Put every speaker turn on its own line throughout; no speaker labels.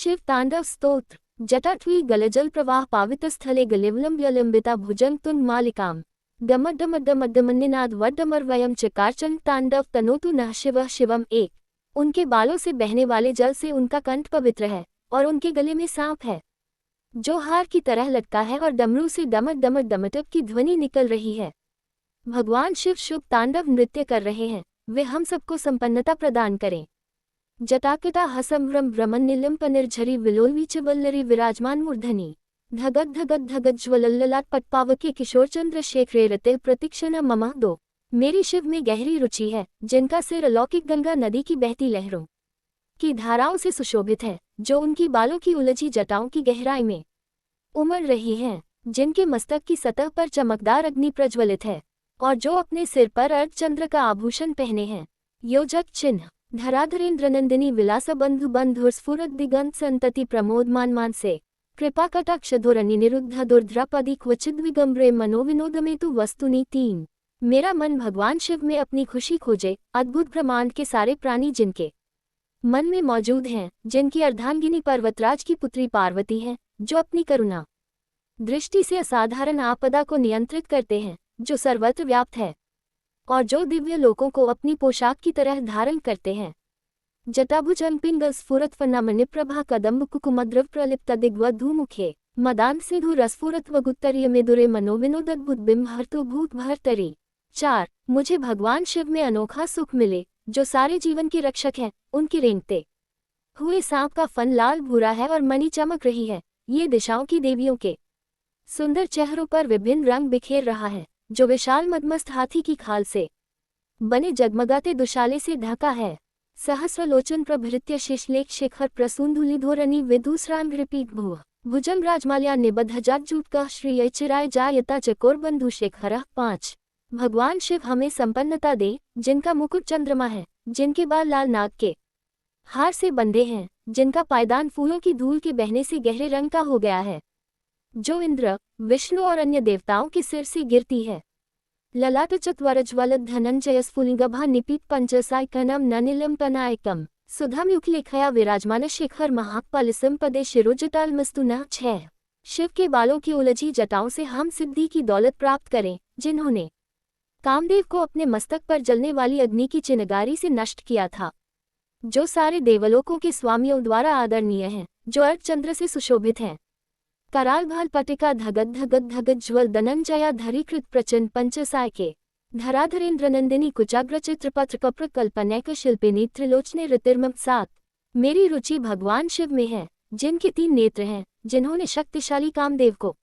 शिव तांडव स्तोत्र। जटाट्वी गलजल प्रवाह पावितस्थले गलिवलंब्यलंबिता भुजंग तुंग मालिकाम डमड्डमड्डमड्डमन्निनाद वड्डमरवयम चकारचंड तांडव तनोतु नः शिवः शिवम। एक, उनके बालों से बहने वाले जल से उनका कंठ पवित्र है और उनके गले में सांप है जो हार की तरह लटका है और डमरू से डमट डमट डमटप की ध्वनि निकल रही है। भगवान शिव शुभ तांडव नृत्य कर रहे हैं, वे हम सबको संपन्नता प्रदान करें। जटाकटा हसम्भ्रम भ्रमण निलंप निर्झरी विलोलवी च वल्लरी विराजमान मूर्धनि धगद धगद धगद ज्वलल्ललाट पटपावके किशोर चंद्र शेखरे रते प्रतीक्षण मम दो। मेरी शिव में गहरी रुचि है, जिनका सिर अलौकिक गंगा नदी की बहती लहरों की धाराओं से सुशोभित है, जो उनकी बालों की उलझी जटाओं की गहराई में उमड़ रही हैं, जिनके मस्तक की सतह पर चमकदार अग्नि प्रज्वलित है और जो अपने सिर पर अर्धचंद्र का आभूषण पहने हैं। योजक चिन्ह धराधरेन्द्रनंदिनी विलास बंधु बंधुर स्फुरत दिगंत संतति प्रमोदमान मानसे कृपा कटाक्ष धोरणी निरुद्ध दुर्ध्रापदी क्वचिद विगम्रे मनोविनोदमेतु वस्तुनि। तीन, मेरा मन भगवान शिव में अपनी खुशी खोजे। अद्भुत ब्रह्मांड के सारे प्राणी जिनके मन में मौजूद हैं, जिनकी अर्धांगिनी पर्वतराज की पुत्री पार्वती है, जो अपनी करुणा दृष्टि से असाधारण आपदा को नियंत्रित करते हैं, जो सर्वत्र व्याप्त है और जो दिव्य लोकों को अपनी पोशाक की तरह धारण करते हैं। जटाभुज अनपिंगल स्फुरत फन्नामणि प्रभा कदम्ब कुकुमद्रव प्रलिप्त दिग्वधूमुखे मदान सिंधु रसफुरत वगुत्तरीय मेदुरे मनोविनोदद्भुत बिंब हर्तु भूत भर्तरी। चार, मुझे भगवान शिव में अनोखा सुख मिले, जो सारे जीवन के रक्षक हैं। उनके रेंगते हुए सांप का फन लाल भूरा है और मणि चमक रही है। ये दिशाओं की देवियों के सुंदर चेहरों पर विभिन्न रंग बिखेर रहा है, जो विशाल मदमस्त हाथी की खाल से बने जगमगाते दुशाले से ढका है। सहस्रलोचन प्रभृत्य शिशलेख शिखर प्रसूंधुलिधोरणी विदुस्रांघ्रिपीठ भुव भुजंग राजमाल्या निबद्धजाज्जूटका श्रीय चिराय जायता चकोर बंधु शेखर। पाँच, भगवान शिव हमें संपन्नता दे, जिनका मुकुट चंद्रमा है, जिनके बाल लाल नाग के हार से बंधे हैं, जिनका पायदान फूलों की धूल के बहने से गहरे रंग का हो गया है, जो इंद्र, विष्णु और अन्य देवताओं के सिर से गिरती है। ललाट चत्वरज्वलद धनंजय स्फुलिंगभा निपीत पंचसायकनम ननिलम पनायकम सुधम युक्लेखया विराजमान शेखर महाकपालिसम पदे शिरोजटालमस्तुना। छह, शिव के बालों की उलझी जटाओं से हम सिद्धि की दौलत प्राप्त करें, जिन्होंने कामदेव को अपने मस्तक पर जलने वाली अग्नि की चिनगारी से नष्ट किया था, जो सारे देवलोकों के स्वामियों द्वारा आदरणीय हैं, जो अर्धचंद्र से सुशोभित हैं। कराल भाल पटिका धगद धगद धगद ज्वल धनंजया धरीकृत प्रचंड पंचसाय के धराधरेन्द्रनंदिनी कुचाग्र चित्रपत्र कप्र कल्पनैक शिल्पिनी त्रिलोचने ऋतिर्मम। सात, मेरी रुचि भगवान शिव में है, जिनके तीन नेत्र हैं, जिन्होंने शक्तिशाली कामदेव को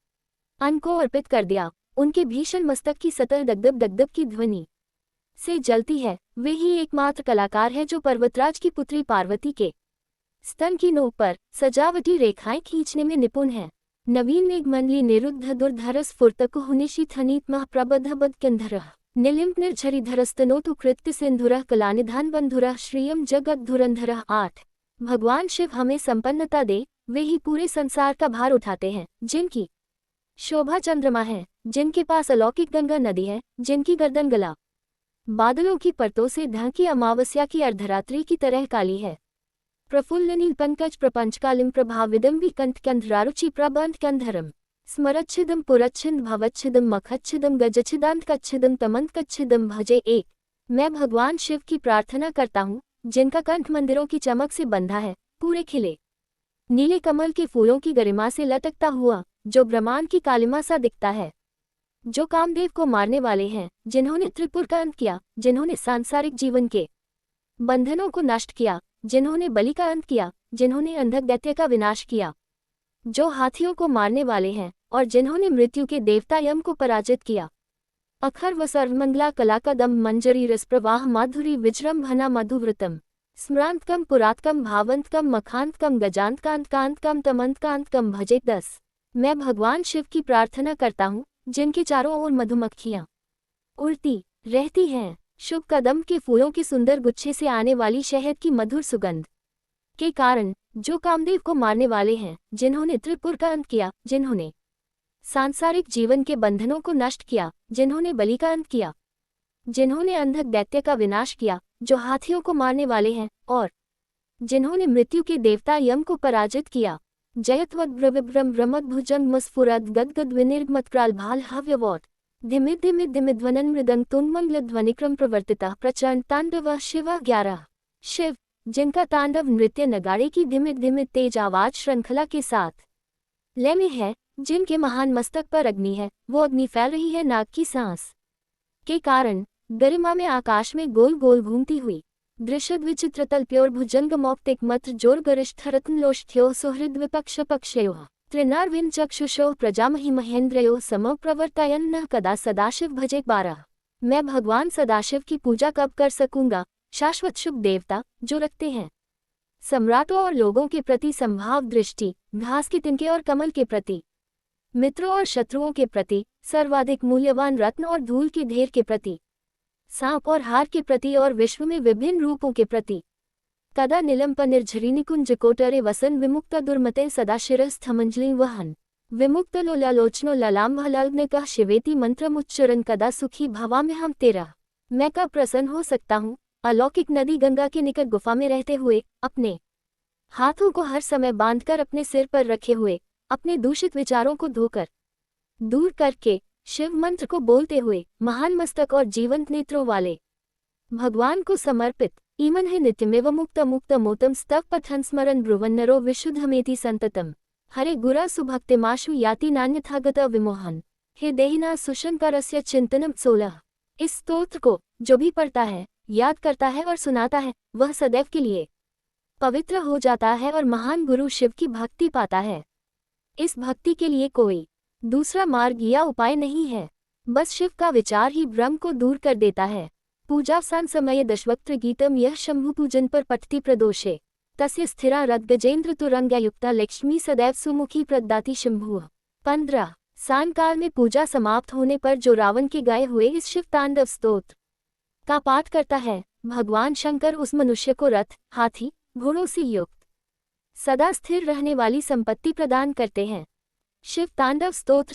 अन्न को अर्पित कर दिया। उनके भीषण मस्तक की सतह दगदग दगदग की ध्वनि से जलती है। वे ही एकमात्र कलाकार है जो पर्वतराज की पुत्री पार्वती के स्तन की नोक पर सजावटी रेखाएं खींचने में निपुण है। नवीन मेघमंडली निरुद्ध दुर्धर स्फुर्तकु हुनिशी थनीत प्रबद्धबद कंधर निलिम्प निर्झरीधरस्तनोतु कृत्य सिंधुरः कलानिधान बंधुरः श्रियम जगद्धुरंधरः। आठ, भगवान शिव हमें संपन्नता दे, वे ही पूरे संसार का भार उठाते हैं, जिनकी शोभा चंद्रमा है, जिनके पास अलौकिक गंगा नदी है, जिनकी गर्दन गला बादलों की परतों से ढकी अमावस्या की अर्धरात्रि की तरह काली है। प्रफुल्ल नीलपंकज प्रपंचकालिम प्रभाविदम विकंठकंधरारुचि प्रबंध कंधरम स्मरच्छिदम पुरच्छिद भवच्छिदम मखच्छिदम गजच्छिदांतकच्छिदम तमंतकच्छिदम भजे। एक, मैं भगवान शिव की प्रार्थना करता हूँ, जिनका कंठ मंदिरों की चमक से बंधा है, पूरे खिले नीले कमल के फूलों की गरिमा से लटकता हुआ, जो ब्रह्मांड की कालिमा सा दिखता है, जो कामदेव को मारने वाले हैं, जिन्होंने त्रिपुर का अंत किया, जिन्होंने सांसारिक जीवन के बंधनों को नष्ट किया, जिन्होंने बलि का अंत किया, जिन्होंने अंधक दैत्य का विनाश किया, जो हाथियों को मारने वाले हैं और जिन्होंने मृत्यु के देवता यम को पराजित किया। अखर व सर्वमंगला कलाकदम मंजरी रस प्रवाह माधुरी विजृंभणा मधुव्रतम स्मरांतकम पुरातकम भावंतकम मखांतकम गजांतकांतकांतकम तमंतकांतकम भजे। 10, मैं भगवान शिव की प्रार्थना करता हूँ, जिनके चारों ओर मधुमक्खियाँ उड़ती रहती हैं। शुभ कदम के फूलों के सुंदर गुच्छे से आने वाली शहद की मधुर सुगंध के कारण, जो कामदेव को मारने वाले हैं, जिन्होंने त्रिपुर का अंत किया, जिन्होंने सांसारिक जीवन के बंधनों को नष्ट किया, जिन्होंने बलि का अंत किया, जिन्होंने अंधक दैत्य का विनाश किया, जो हाथियों को मारने वाले हैं और जिन्होंने मृत्यु के देवता यम को पराजित किया। जयत्वद्भ्रविभ्रम ब्रह्मद्भुजंग मस्फुरद गदगद विनिर्गमत्क्राल भाल हव्यवोट धिमिद्धिमिद्धिमिध्वनन मृदंग तुन्मंगल ध्वनिक्रम प्रवर्तिता प्रचंड तांडव शिव 11। शिव, जिनका तांडव नृत्य नगाड़े की धिमित धिमित तेज आवाज श्रृंखला के साथ लय में है, जिनके महान मस्तक पर अग्नि है, वो अग्नि फैल रही है नाग की सांस के कारण, गरिमा में आकाश में गोल गोल घूमती हुई। दृश्यद विचित्र तल्प्योर भुजंग मौक्तिक मत्र जोर गरिष्ठ रत्नलोष्ठ्यो सुहृद विपक्ष पक्षयो त्रिनार्विन चक्षुषो प्रजामहि महेंद्रयो समो प्रवर्तयन न कदा सदाशिव भजे 12। मैं भगवान सदाशिव की पूजा कब कर सकूंगा, शाश्वत शुभ देवता जो रखते हैं सम्राटों और लोगों के प्रति संभाव दृष्टि, घास के तिनके और कमल के प्रति, मित्रों और शत्रुओं के प्रति, सर्वाधिक मूल्यवान रत्न और धूल के ढेर के प्रति, सांप और हार के प्रति और विश्व में विभिन्न रूपों के प्रति। कदा निलंप निर्झरिनिकुंज कोटरे वसन विमुक्त दुर्मते सदाशिरस्थमंजलि वहन विमुक्त लोलालोचनो ललाम्भलग्निकः शिवेति मंत्रमुच्चरन कदा सुखी भवाम्यहं तेरा। मैं कब प्रसन्न हो सकता हूँ, अलौकिक नदी गंगा के निकट गुफा में रहते हुए, अपने हाथों को हर समय बांधकर अपने सिर पर रखे हुए, अपने दूषित विचारों को धोकर दूर करके, शिव मंत्र को बोलते हुए, महान मस्तक और जीवंत नेत्रों वाले भगवान को समर्पित। ईमन है नित्यमेव मुक्त मुक्त मोतम स्तव पठन स्मरण ब्रुवन्नरो विशुद्धमेति संततम हरे गुरा सुभक्तिमाशु याति नान्यथागत विमोहन हे देहिना सुशंकरस्य चिंतनम 16। इस स्तोत्र को जो भी पढ़ता है, याद करता है और सुनाता है, वह सदैव के लिए पवित्र हो जाता है और महान गुरु शिव की भक्ति पाता है। इस भक्ति के लिए कोई दूसरा मार्ग या उपाय नहीं है, बस शिव का विचार ही भ्रम को दूर कर देता है। पूजावसान समय दशवक्त्र गीतम यह शंभु पूजन पर पठति प्रदोषे तस्य स्थिरा रद्गजेंद्र तुरंगयुक्ता लक्ष्मी सदैव सुमुखी प्रदाति शंभु। 15। सान काल में पूजा समाप्त होने पर जो रावण के गाए हुए इस शिव तांडव स्तोत्र का पाठ करता है, भगवान शंकर उस मनुष्य को रथ, हाथी, घोड़ों से युक्त सदा स्थिर रहने वाली संपत्ति प्रदान करते हैं। शिव तांडव स्तोत्र